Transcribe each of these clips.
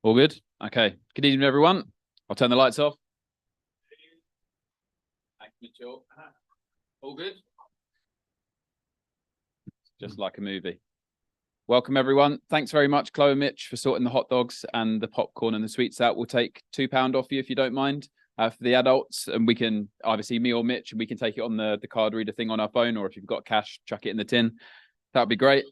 All good? Okay. Good evening, everyone. I'll turn the lights off. Thanks, Mitchell. All good? Just like a movie. Welcome, everyone. Thanks very much, Chloe and Mitch, for sorting the hot dogs and the popcorn and the sweets out. We'll take £2 off you if you don't mind for the adults. And we can either see me or Mitch, and we can take it on the card reader thing on our phone, or if you've got cash, chuck it in the tin. That'd be great.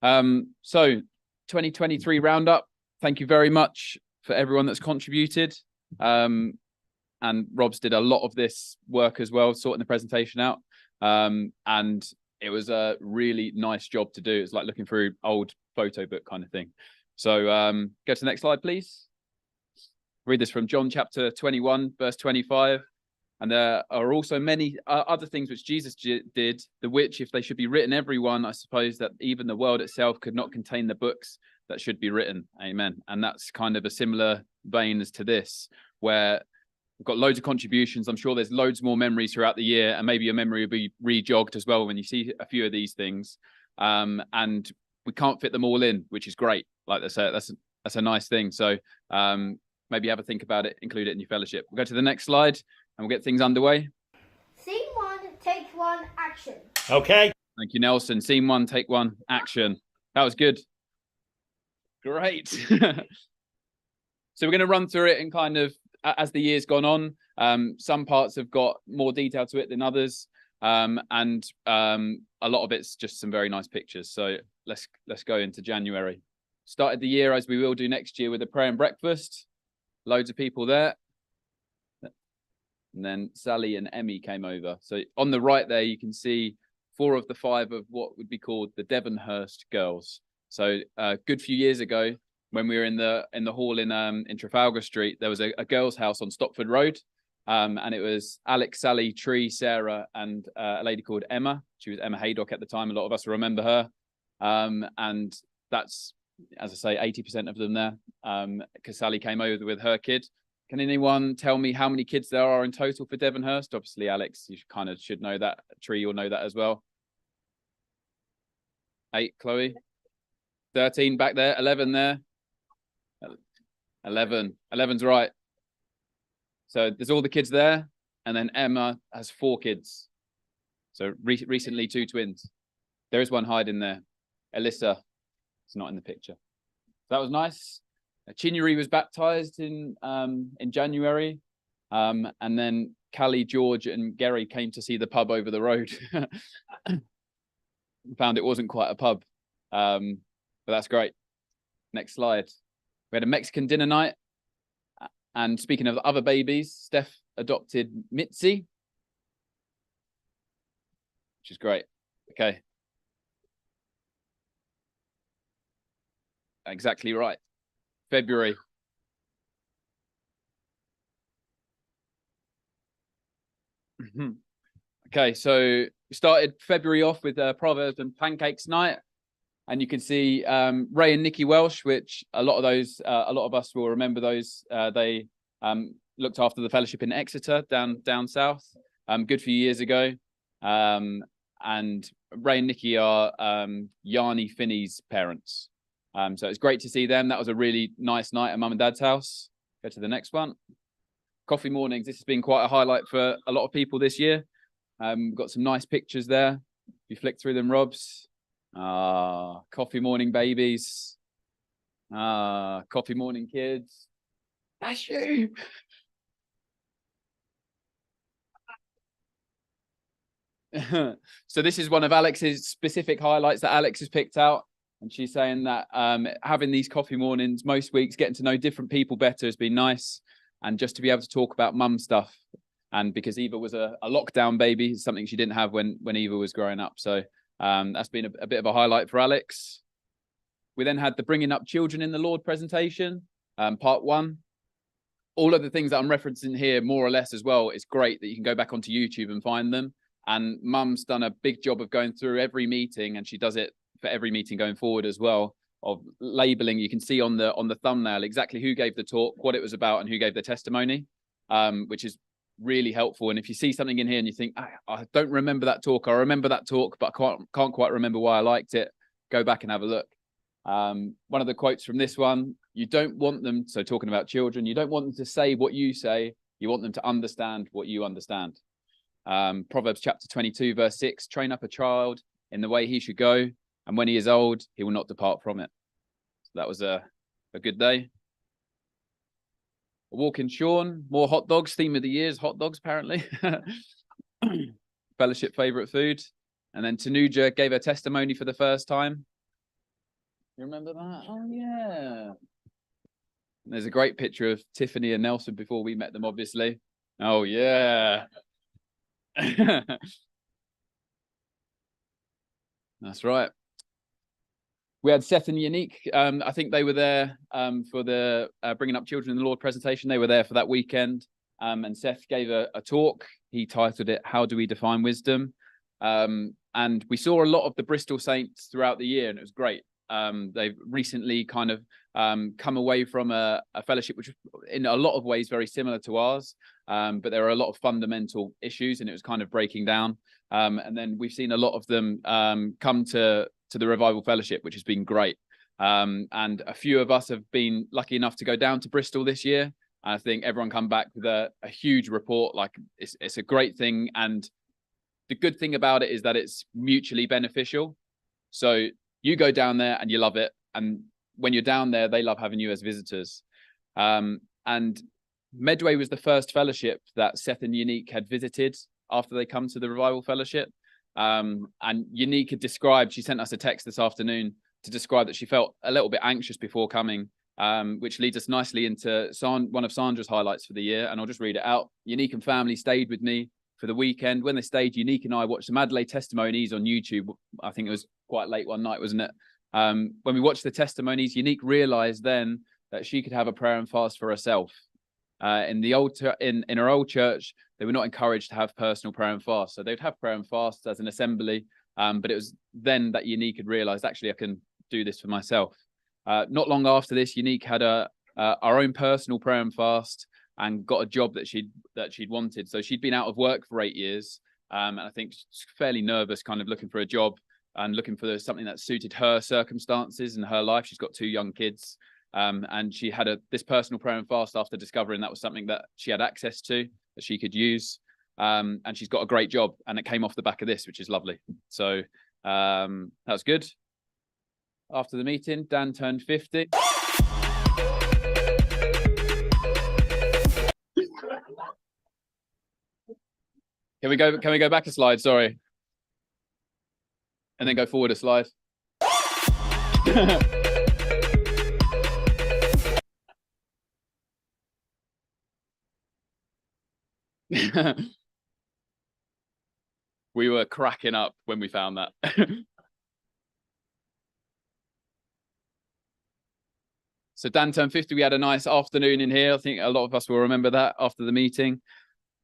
So 2023 roundup. Thank you very much for everyone that's contributed. And Rob's did a lot of this work as well, sorting the presentation out. And it was a really nice job to do. It's like looking through old photo book kind of thing. So go to the next slide, please. Read this from John chapter 21, verse 25. And there are also many other things which Jesus did, the which, if they should be written, everyone, I suppose that even the world itself could not contain the books that should be written. Amen. And that's kind of a similar vein as to this, where we've got loads of contributions. I'm sure there's loads more memories throughout the year, and maybe your memory will be re-jogged as well when you see a few of these things. And we can't fit them all in, which is great. Like I said, that's a nice thing. So maybe have a think about it, include it in your fellowship. We'll go to the next slide and we'll get things underway. Scene 1, take 1, action. Okay. Thank you, Nelson. Scene 1, take 1, action. That was good. Great. So we're going to run through it and kind of, as the year's gone on, some parts have got more detail to it than others. And a lot of it's just some very nice pictures. So let's go into January. Started the year, as we will do next year, with a prayer and breakfast. Loads of people there. And then Sally and Emmy came over. So on the right there, you can see 4 of the 5 of what would be called the Devonhurst girls. So a good few years ago, when we were in the hall in Trafalgar Street, there was a girls' house on Stopford Road. And it was Alex, Sally, Tree, Sarah, and a lady called Emma. She was Emma Haydock at the time. A lot of us remember her. And that's, as I say, 80% of them there, because Sally came over with her kid. Can anyone tell me how many kids there are in total for Devonhurst? Obviously, Alex, you kind of should know that. Tree, you'll know that as well. 8, Chloe. 13 back there. 11 there. 11. 11's right. So there's all the kids there. And then Emma has 4 kids. So recently 2 twins. There is one hiding there. Alyssa is not in the picture. That was nice. Chinyere was baptized in January. And then Callie, George, and Gary came to see the pub over the road. Found it wasn't quite a pub. But that's great. Next slide. We had a Mexican dinner night. And speaking of other babies, Steph adopted Mitzi, which is great. Okay. Exactly right. February. Okay, so we started February off with Proverbs and Pancakes night. And you can see Ray and Nikki Welsh, which a lot of us will remember those. They looked after the fellowship in Exeter down south, good few years ago. And Ray and Nikki are Yarny Finney's parents. So it's great to see them. That was a really nice night at Mum and Dad's house. Go to the next one. Coffee mornings. This has been quite a highlight for a lot of people this year. We've got some nice pictures there. If you flick through them, Robs. Coffee morning babies. Coffee morning kids. That's you. So this is one of Alex's specific highlights that Alex has picked out. And she's saying that having these coffee mornings most weeks, getting to know different people better has been nice. And just to be able to talk about mum stuff. And because Eva was a lockdown baby, something she didn't have when Eva was growing up. So that's been a bit of a highlight for Alex. We then had the Bringing Up Children in the Lord presentation, part 1. All of the things that I'm referencing here, more or less as well, it's great that you can go back onto YouTube and find them. And Mum's done a big job of going through every meeting, and she does it for every meeting going forward as well, of labeling. You can see on the thumbnail exactly who gave the talk, what it was about, and who gave the testimony, which is really helpful. And if you see something in here and you think, I don't remember that talk, I remember that talk, but I can't quite remember why I liked it, go back and have a look. One of the quotes from this one, you don't want them, so talking about children, you don't want them to say what you say, you want them to understand what you understand. Proverbs chapter 22, verse 6, train up a child in the way he should go, and when he is old, he will not depart from it. So that was a good day. A walk in Sean, more hot dogs, theme of the year is hot dogs, apparently. Fellowship favourite food. And then Tanuja gave her testimony for the first time. You remember that? Oh, yeah. There's a great picture of Tiffany and Nelson before we met them, obviously. Oh, yeah. That's right. We had Seth and Unique. I think they were there for the Bringing Up Children in the Lord presentation. They were there for that weekend. And Seth gave a talk. He titled it, How Do We Define Wisdom? And we saw a lot of the Bristol Saints throughout the year, and it was great. They've recently kind of come away from a fellowship which was in a lot of ways very similar to ours, but there are a lot of fundamental issues, and it was kind of breaking down. And then we've seen a lot of them come to the Revival Fellowship, which has been great. And a few of us have been lucky enough to go down to Bristol this year. I think everyone come back with a huge report. Like it's a great thing, and the good thing about it is that it's mutually beneficial. So you go down there and you love it, and when you're down there, they love having you as visitors. And Medway was the first fellowship that Seth and Unique had visited after they come to the Revival Fellowship. And Unique had described, she sent us a text this afternoon to describe that she felt a little bit anxious before coming, which leads us nicely into one of Sandra's highlights for the year. And I'll just read it out. Unique and family stayed with me for the weekend. When they stayed, Unique and I watched some Adelaide testimonies on YouTube. I think it was quite late one night, wasn't it? When we watched the testimonies, Unique realized then that she could have a prayer and fast for herself. In her old church, they were not encouraged to have personal prayer and fast. So they'd have prayer and fast as an assembly. But it was then that Unique had realized, actually, I can do this for myself. Not long after this, Unique had our own personal prayer and fast and got a job that she'd wanted. So she'd been out of work for 8 years. And I think she's fairly nervous, kind of looking for a job and looking for something that suited her circumstances and her life. She's got 2 young kids. And she had this personal prayer and fast after discovering that was something that she had access to, that she could use. And she's got a great job, and it came off the back of this, which is lovely. So that was good. After the meeting, Dan turned 50. Can we go back a slide? Sorry. And then go forward a slide. We were cracking up when we found that. So Dan turned 50. We had a nice afternoon in here. I think a lot of us will remember that after the meeting.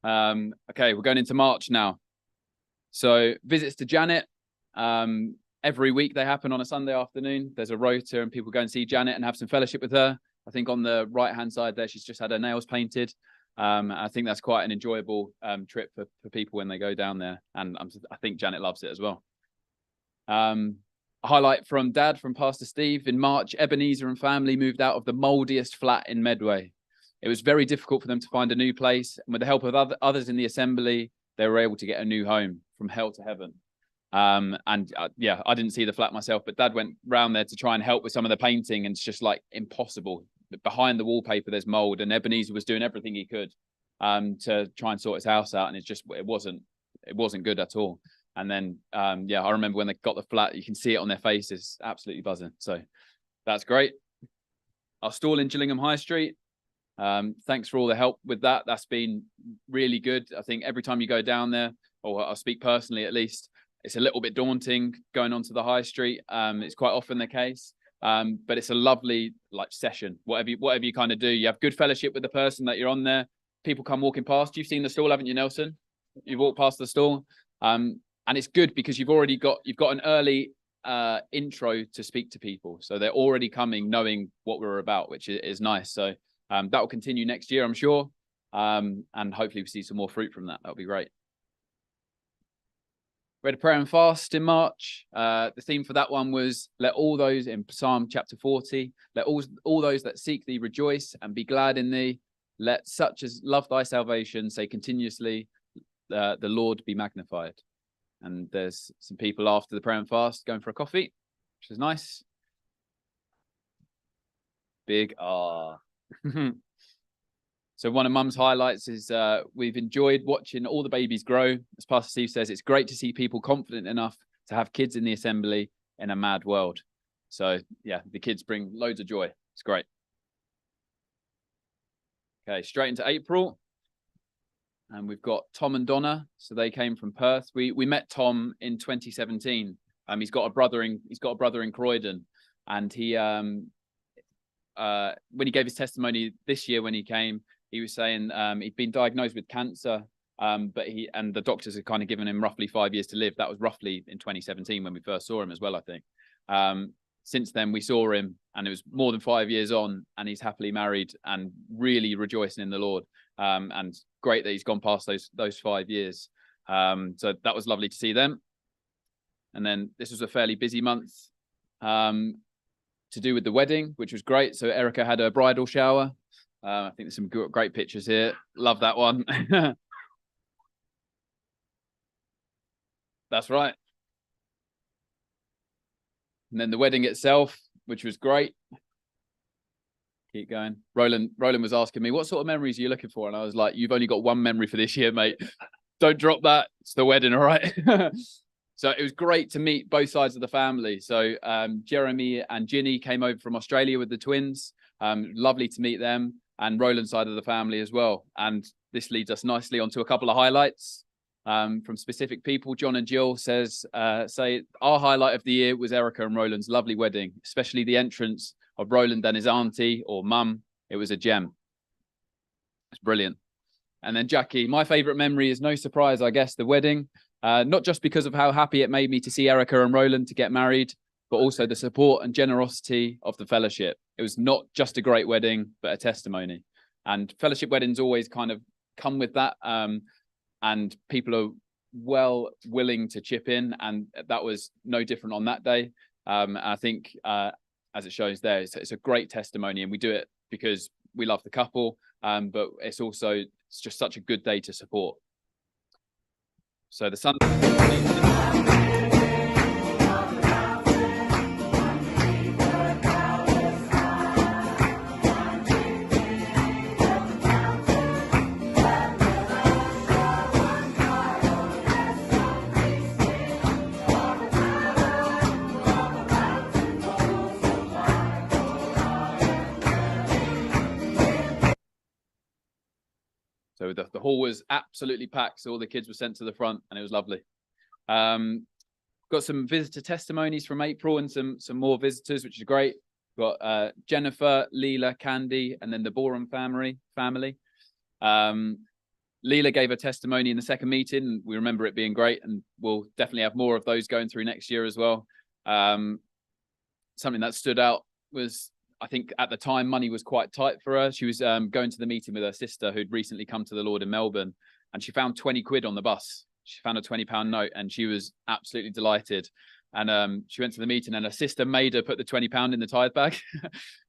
Okay, we're going into March now. So visits to Janet. Every week they happen on a Sunday afternoon. There's a rota and people go and see Janet and have some fellowship with her. I think on the right-hand side there, she's just had her nails painted. I think that's quite an enjoyable trip for people when they go down there. And I think Janet loves it as well. A highlight from Dad, from Pastor Steve. In March, Ebenezer and family moved out of the mouldiest flat in Medway. It was very difficult for them to find a new place. And with the help of others in the assembly, they were able to get a new home from hell to heaven. Yeah, I didn't see the flat myself, but Dad went round there to try and help with some of the painting, and it's just like impossible. Behind the wallpaper, there's mold, and Ebenezer was doing everything he could to try and sort his house out, and it wasn't good at all. And then yeah, I remember when they got the flat, you can see it on their faces, absolutely buzzing. So that's great. Our stall in Gillingham High Street. Thanks for all the help with that. That's been really good. I think every time you go down there, or I'll speak personally at least, it's a little bit daunting going onto the high street. It's quite often the case. But it's a lovely session. Whatever you kind of do, you have good fellowship with the person that you're on there. People come walking past. You've seen the stall, haven't you, Nelson? You've walked past the stall, and it's good because you've got an early intro to speak to people, so they're already coming knowing what we're about, which is nice. So that will continue next year, I'm sure, and hopefully we see some more fruit from that. That'll be great. We had a prayer and fast in March. The theme for that one was let all those in Psalm chapter 40, let all those that seek thee rejoice and be glad in thee. Let such as love thy salvation say continuously, the Lord be magnified. And there's some people after the prayer and fast going for a coffee, which is nice. Big ah. So one of Mum's highlights is we've enjoyed watching all the babies grow. As Pastor Steve says, it's great to see people confident enough to have kids in the assembly in a mad world. So yeah, the kids bring loads of joy. It's great. Okay, straight into April. And we've got Tom and Donna. So they came from Perth. We met Tom in 2017. He's got a brother in Croydon, and he when he gave his testimony this year when he came, he was saying he'd been diagnosed with cancer, but the doctors had kind of given him roughly 5 years to live. That was roughly in 2017 when we first saw him as well, I think. Since then, we saw him, and it was more than 5 years on, and he's happily married and really rejoicing in the Lord. And great that he's gone past those 5 years. So that was lovely to see them. And then this was a fairly busy month to do with the wedding, which was great. So Erica had her bridal shower. I think there's some great pictures here. Love that one. That's right. And then the wedding itself, which was great. Keep going. Roland was asking me, what sort of memories are you looking for? And I was like, you've only got one memory for this year, mate. Don't drop that. It's the wedding, all right? So it was great to meet both sides of the family. So Jeremy and Ginny came over from Australia with the twins. Lovely to meet them, and Roland's side of the family as well. And this leads us nicely onto a couple of highlights from specific people. John and Jill say our highlight of the year was Erica and Roland's lovely wedding, especially the entrance of Roland and his auntie or mum. It was a gem. It's brilliant. And then Jackie, my favorite memory is no surprise, I guess, the wedding. Not just because of how happy it made me to see Erica and Roland to get married, but also the support and generosity of the fellowship. It was not just a great wedding, but a testimony. And fellowship weddings always kind of come with that. And people are willing to chip in. And that was no different on that day. I think, as it shows there, it's a great testimony. And we do it because we love the couple, but it's just such a good day to support. So the Sunday. So the hall was absolutely packed. So all the kids were sent to the front, and it was lovely. Got some visitor testimonies from April and some more visitors, which is great. Got Jennifer, Leela, Candy, and then the Borum family. Leela gave a testimony in the second meeting. We remember it being great, and we'll definitely have more of those going through next year as well. Something that stood out was, I think at the time, money was quite tight for her. She was going to the meeting with her sister who'd recently come to the Lord in Melbourne, and she found 20 quid on the bus. She found a £20 note, and she was absolutely delighted. And she went to the meeting, and her sister made her put the £20 in the tithe bag,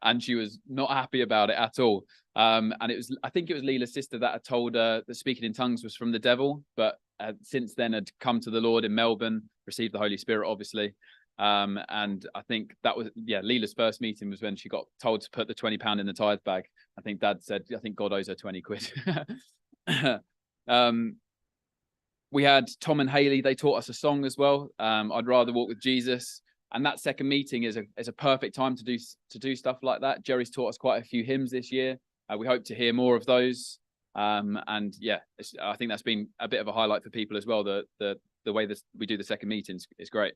and she was not happy about it at all. And I think it was Leela's sister that had told her that speaking in tongues was from the devil, but since then had come to the Lord in Melbourne, received the Holy Spirit, obviously. And I think that was, Leela's first meeting was when she got told to put the £20 in the tithe bag. I think Dad said, I think God owes her 20 quid. We had Tom and Haley. They taught us a song as well. I'd rather walk with Jesus. And that second meeting is a perfect time to do stuff like that. Jerry's taught us quite a few hymns this year. We hope to hear more of those. And yeah, I think that's been a bit of a highlight for people as well. The way we do the second meetings is great.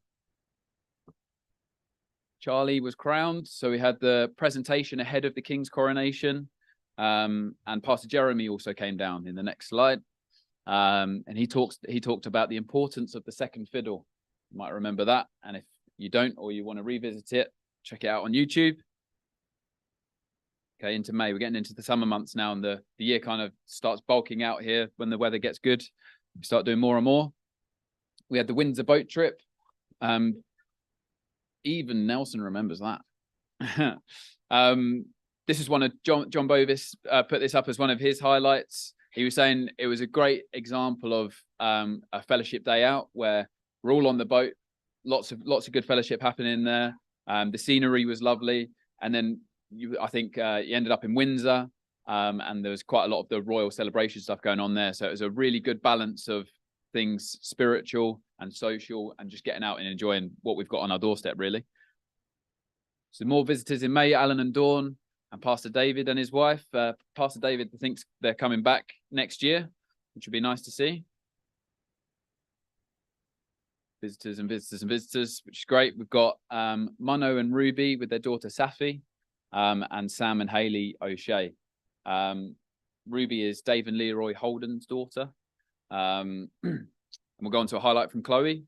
Charlie was crowned, so we had the presentation ahead of the King's coronation, and Pastor Jeremy also came down in the next slide, and he talked about the importance of the second fiddle. You might remember that, and if you don't or you want to revisit it, check it out on YouTube. Okay, into May, we're getting into the summer months now, and the year kind of starts bulking out here when the weather gets good. We start doing more and more. We had the Windsor boat trip. Even Nelson remembers that. This is one of John Bovis put this up as one of his highlights. He was saying it was a great example of a fellowship day out where we're all on the boat, lots of good fellowship happening there. The scenery was lovely, and then I think you ended up in Windsor, and there was quite a lot of the royal celebration stuff going on there. So it was a really good balance of things spiritual and social, and just getting out and enjoying what we've got on our doorstep, really. So more visitors in May, Alan and Dawn, and Pastor David and his wife. Pastor David thinks they're coming back next year, which would be nice to see. Visitors and visitors and visitors, which is great. We've got Mono and Ruby with their daughter Safi, and Sam and Hayley O'Shea. Ruby is Dave and Leroy Holden's daughter. And we'll go on to a highlight from Chloe.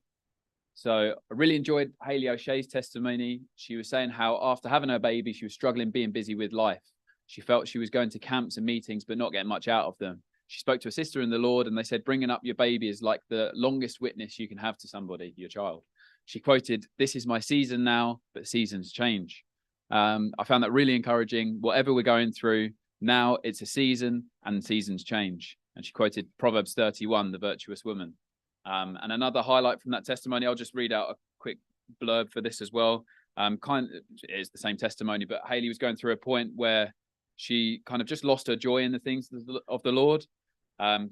So I really enjoyed Hayley O'Shea's testimony. She was saying how after having her baby, she was struggling being busy with life. She felt she was going to camps and meetings, but not getting much out of them. She spoke to a sister in the Lord, and they said, bringing up your baby is like the longest witness you can have to somebody, your child. She quoted, "This is my season now, but seasons change." I found that really encouraging. Whatever we're going through now, it's a season and seasons change. And she quoted Proverbs 31, the virtuous woman. And another highlight from that testimony, I'll just read out a quick blurb for this as well. It is the same testimony, but Hayley was going through a point where she kind of just lost her joy in the things of the Lord.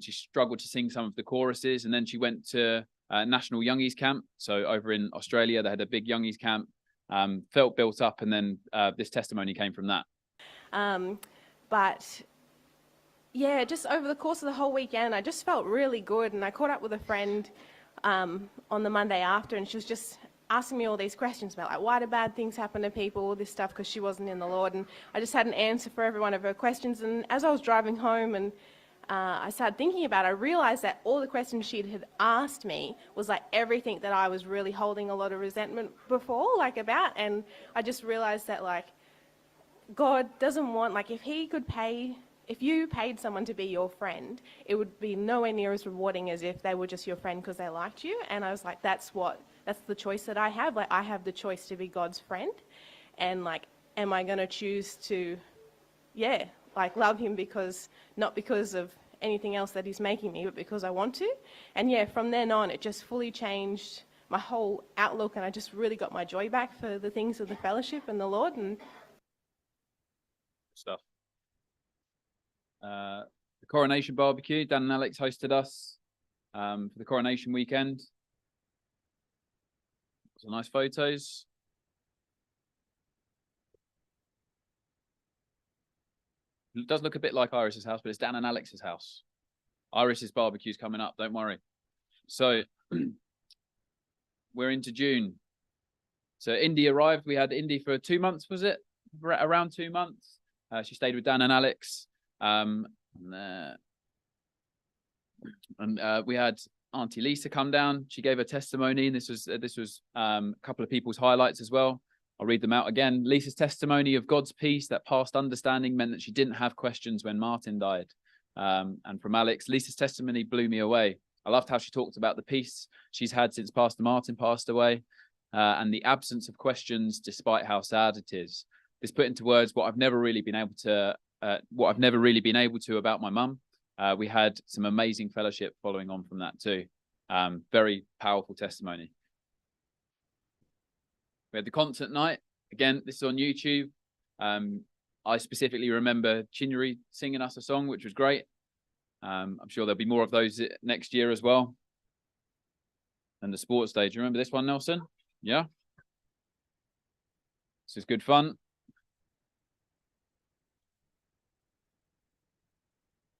She struggled to sing some of the choruses, and then she went to National Youngies Camp. So over in Australia, they had a big Youngies camp, felt built up, and then this testimony came from that. But yeah, just over the course of the whole weekend, I just felt really good. And I caught up with a friend on the Monday after, and she was just asking me all these questions about, like, why do bad things happen to people, all this stuff, because she wasn't in the Lord. And I just had an answer for every one of her questions. And as I was driving home and I started thinking about it, I realized that all the questions she had asked me was like everything that I was really holding a lot of resentment before, like about. And I just realized that, like, God doesn't want, like, if you paid someone to be your friend, it would be nowhere near as rewarding as if they were just your friend because they liked you. And I was like, that's the choice that I have. Like, I have the choice to be God's friend. And, like, am I going to choose to, love him not because of anything else that he's making me, but because I want to. And from then on, it just fully changed my whole outlook, and I just really got my joy back for the things of the fellowship and the Lord. And stuff. The coronation barbecue, Dan and Alex hosted us for the coronation weekend. Some nice photos. It does look a bit like Iris's house, but it's Dan and Alex's house. Iris's barbecue's coming up, don't worry. So we're into June. So Indy arrived. We had Indy for 2 months, was it? Around 2 months. She stayed with Dan and Alex. And we had Auntie Lisa come down. She gave her testimony, and this was a couple of people's highlights as well. I'll read them out again. Lisa's testimony of God's peace that passed understanding meant that she didn't have questions when Martin died. And from Alex, Lisa's testimony blew me away. I loved how she talked about the peace she's had since Pastor Martin passed away, and the absence of questions despite how sad it is. This put into words what I've never really been able to about my mum. We had some amazing fellowship following on from that too. Very powerful testimony. We had the concert night. Again, this is on YouTube. I specifically remember Chinuri singing us a song, which was great. I'm sure there'll be more of those next year as well. And the sports stage. Remember this one, Nelson? Yeah? This is good fun.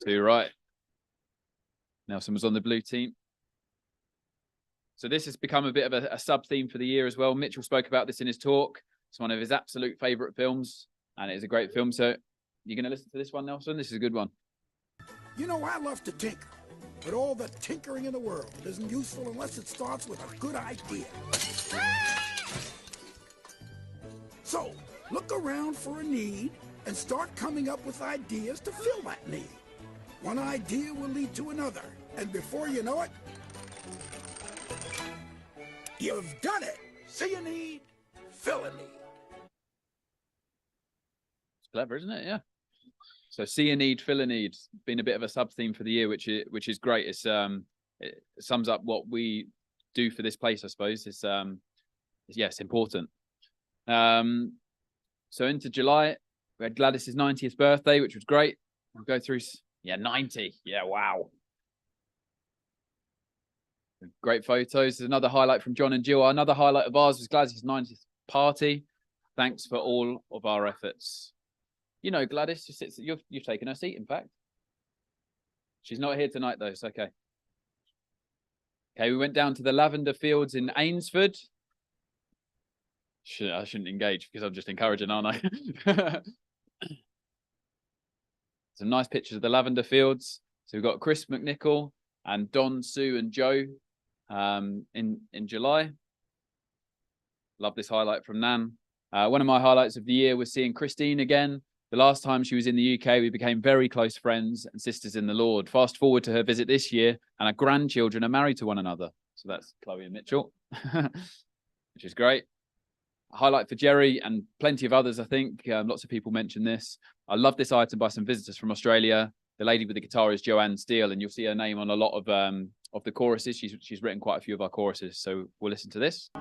To your right. Nelson was on the blue team. So this has become a bit of a sub-theme for the year as well. Mitchell spoke about this in his talk. It's one of his absolute favourite films, and it is a great film. So you're going to listen to this one, Nelson? This is a good one. You know, I love to tinker, but all the tinkering in the world isn't useful unless it starts with a good idea. So, look around for a need and start coming up with ideas to fill that need. One idea will lead to another, and before you know it, You've done it. See a need, fill a need. It's clever, isn't it? Yeah. So see a need, fill a need. Been a bit of a sub theme for the year, which is great. It sums up what we do for this place, I suppose. It's yes, important. So into July, we had Gladys's 90th birthday, which was great. We'll go through. Yeah, 90. Yeah, wow. Great photos. There's another highlight from John and Jill. Another highlight of ours was Gladys's 90th party. Thanks for all of our efforts. You know, Gladys just sits. You've taken her seat, in fact. She's not here tonight, though. It's okay. Okay, we went down to the lavender fields in Ainsford. I shouldn't engage because I'm just encouraging, aren't I? Some nice pictures of the lavender fields. So we've got Chris McNichol and Don, Sue, and Joe in July. Love this highlight from Nan. One of my highlights of the year was seeing Christine again. The last time she was in the UK, we became very close friends and sisters in the Lord. Fast forward to her visit this year, and our grandchildren are married to one another. So that's Chloe and Mitchell, which is great. A highlight for Jerry and plenty of others, I think. Lots of people mentioned this. I love this item by some visitors from Australia. The lady with the guitar is Joanne Steele, and you'll see her name on a lot of the choruses. She's written quite a few of our choruses, so we'll listen to this.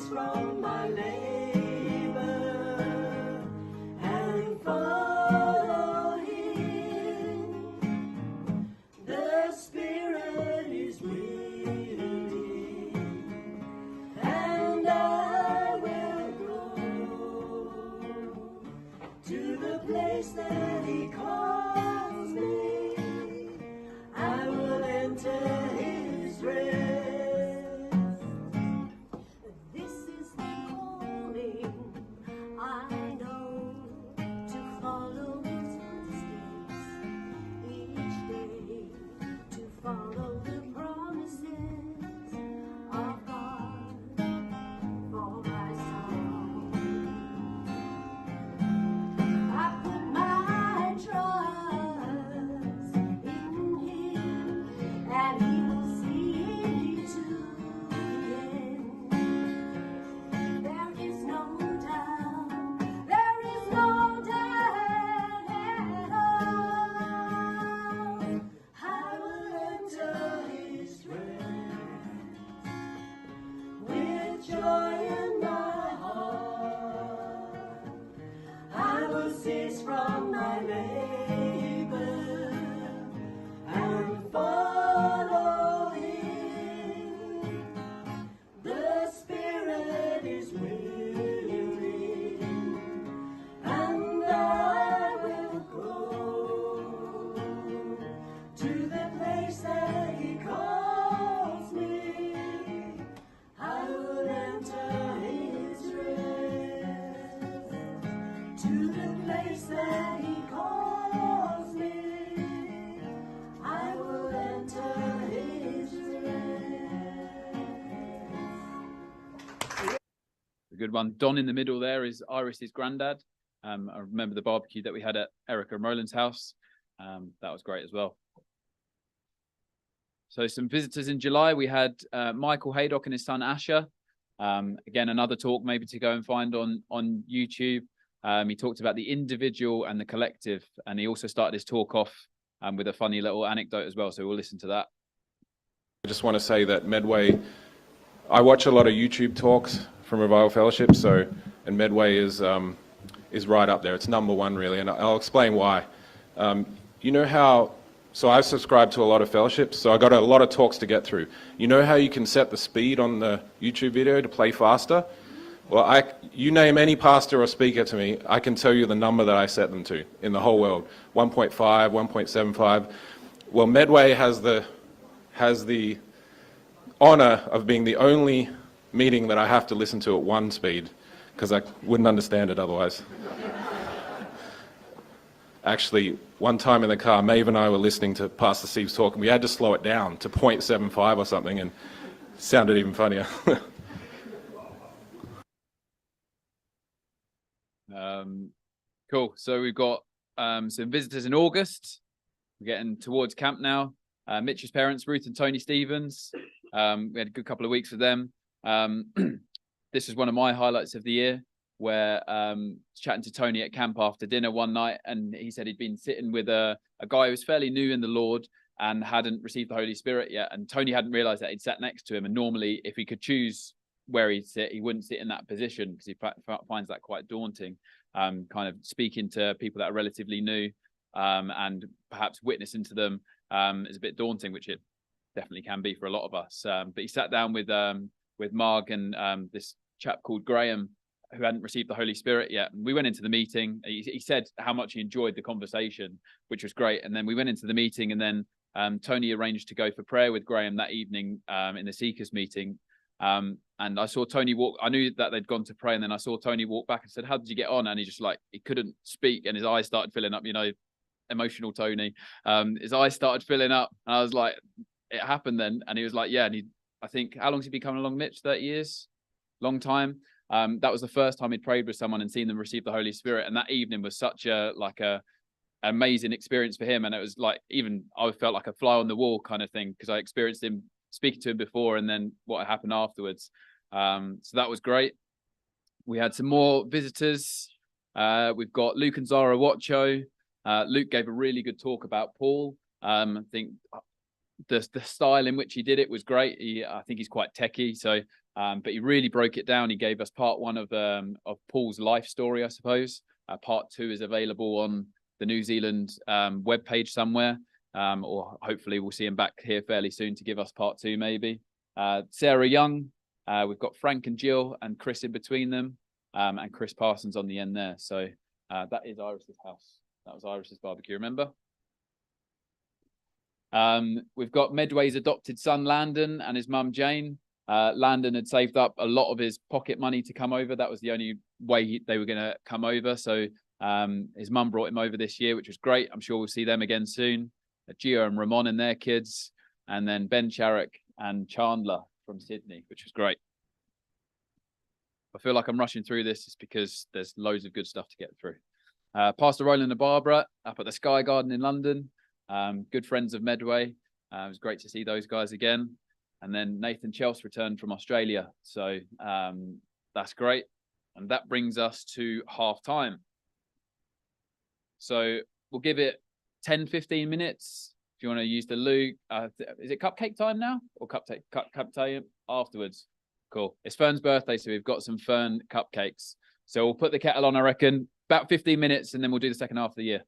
From my labor and follow him. The Spirit is willing, and I will go to the place that he calls me. I will enter his rest. From my labor and follow him. The Spirit is willing, and I will go to the place that he calls me. I will enter his rest. To the place that he calls me, I will enter his rest. A good one. Don in the middle there is Iris's granddad. I remember the barbecue that we had at Erica and Roland's house. That was great as well. So some visitors in July. We had Michael Haydock and his son Asher. Again, another talk maybe to go and find on YouTube. He talked about the individual and the collective, and he also started his talk off with a funny little anecdote as well, so we'll listen to that. I just want to say that Medway, I watch a lot of YouTube talks from Revival Fellowship, and Medway is right up there. It's number one, really, and I'll explain why. You know how, so I subscribe to a lot of fellowships, so I got a lot of talks to get through. You know how you can set the speed on the YouTube video to play faster? Well, you name any pastor or speaker to me, I can tell you the number that I set them to in the whole world. 1.5, 1.75. Well, Medway has the honor of being the only meeting that I have to listen to at one speed, because I wouldn't understand it otherwise. actually, one time in the car, Maeve and I were listening to Pastor Steve's talk, and we had to slow it down to 0.75 or something, and it sounded even funnier. Cool. So we've got some visitors in August. We're getting towards camp now. Mitch's parents, Ruth and Tony Stevens. We had a good couple of weeks with them. This is one of my highlights of the year, where chatting to Tony at camp after dinner one night, and he said he'd been sitting with a guy who was fairly new in the Lord and hadn't received the Holy Spirit yet. And Tony hadn't realized that he'd sat next to him. And normally, if he could choose where he'd sit, he wouldn't sit in that position because he finds that quite daunting. Kind of speaking to people that are relatively new and perhaps witnessing to them is a bit daunting, which it definitely can be for a lot of us. But he sat down with Marg and this chap called Graham, who hadn't received the Holy Spirit yet. And we went into the meeting. He said how much he enjoyed the conversation, which was great. And then we went into the meeting, and then Tony arranged to go for prayer with Graham that evening in the Seekers meeting. And I saw Tony walk. I knew that they'd gone to pray, and then I saw Tony walk back and said, "How did you get on?" And he just he couldn't speak, and his eyes started filling up. Emotional Tony. His eyes started filling up, and I was like, "It happened then." And he was like, "Yeah." And I think, how long's he been coming along, Mitch? 30 years, long time. That was the first time he'd prayed with someone and seen them receive the Holy Spirit, and that evening was such a amazing experience for him. And it was even I felt like a fly on the wall kind of thing, because I experienced him speaking to him before, and then what happened afterwards. So that was great. We had some more visitors. We've got Luke and Zara Watcho. Luke gave a really good talk about Paul. I think the style in which he did it was great. I think he's quite techie, so but he really broke it down. He gave us part one of Paul's life story, I suppose. Part two is available on the New Zealand webpage somewhere. Or hopefully we'll see him back here fairly soon to give us part two, maybe. Sarah Young, we've got Frank and Jill and Chris in between them, and Chris Parsons on the end there. So that is Iris's house. That was Iris's barbecue, remember? We've got Medway's adopted son, Landon, and his mum, Jane. Landon had saved up a lot of his pocket money to come over. That was the only way they were going to come over. So his mum brought him over this year, which was great. I'm sure we'll see them again soon. Gio and Ramon and their kids, and then Ben Sharrock and Chandler from Sydney, which was great. I feel like I'm rushing through this just because there's loads of good stuff to get through. Pastor Roland and Barbara up at the Sky Garden in London, good friends of Medway. It was great to see those guys again. And then Nathan Chelsea returned from Australia, so that's great. And that brings us to half time. So we'll give it 10-15 minutes if you want to use the loo. Is it cupcake time now, or cupcake afterwards? Cool. It's Fern's birthday, so we've got some Fern cupcakes. So we'll put the kettle on, I reckon, about 15 minutes, and then we'll do the second half of the year.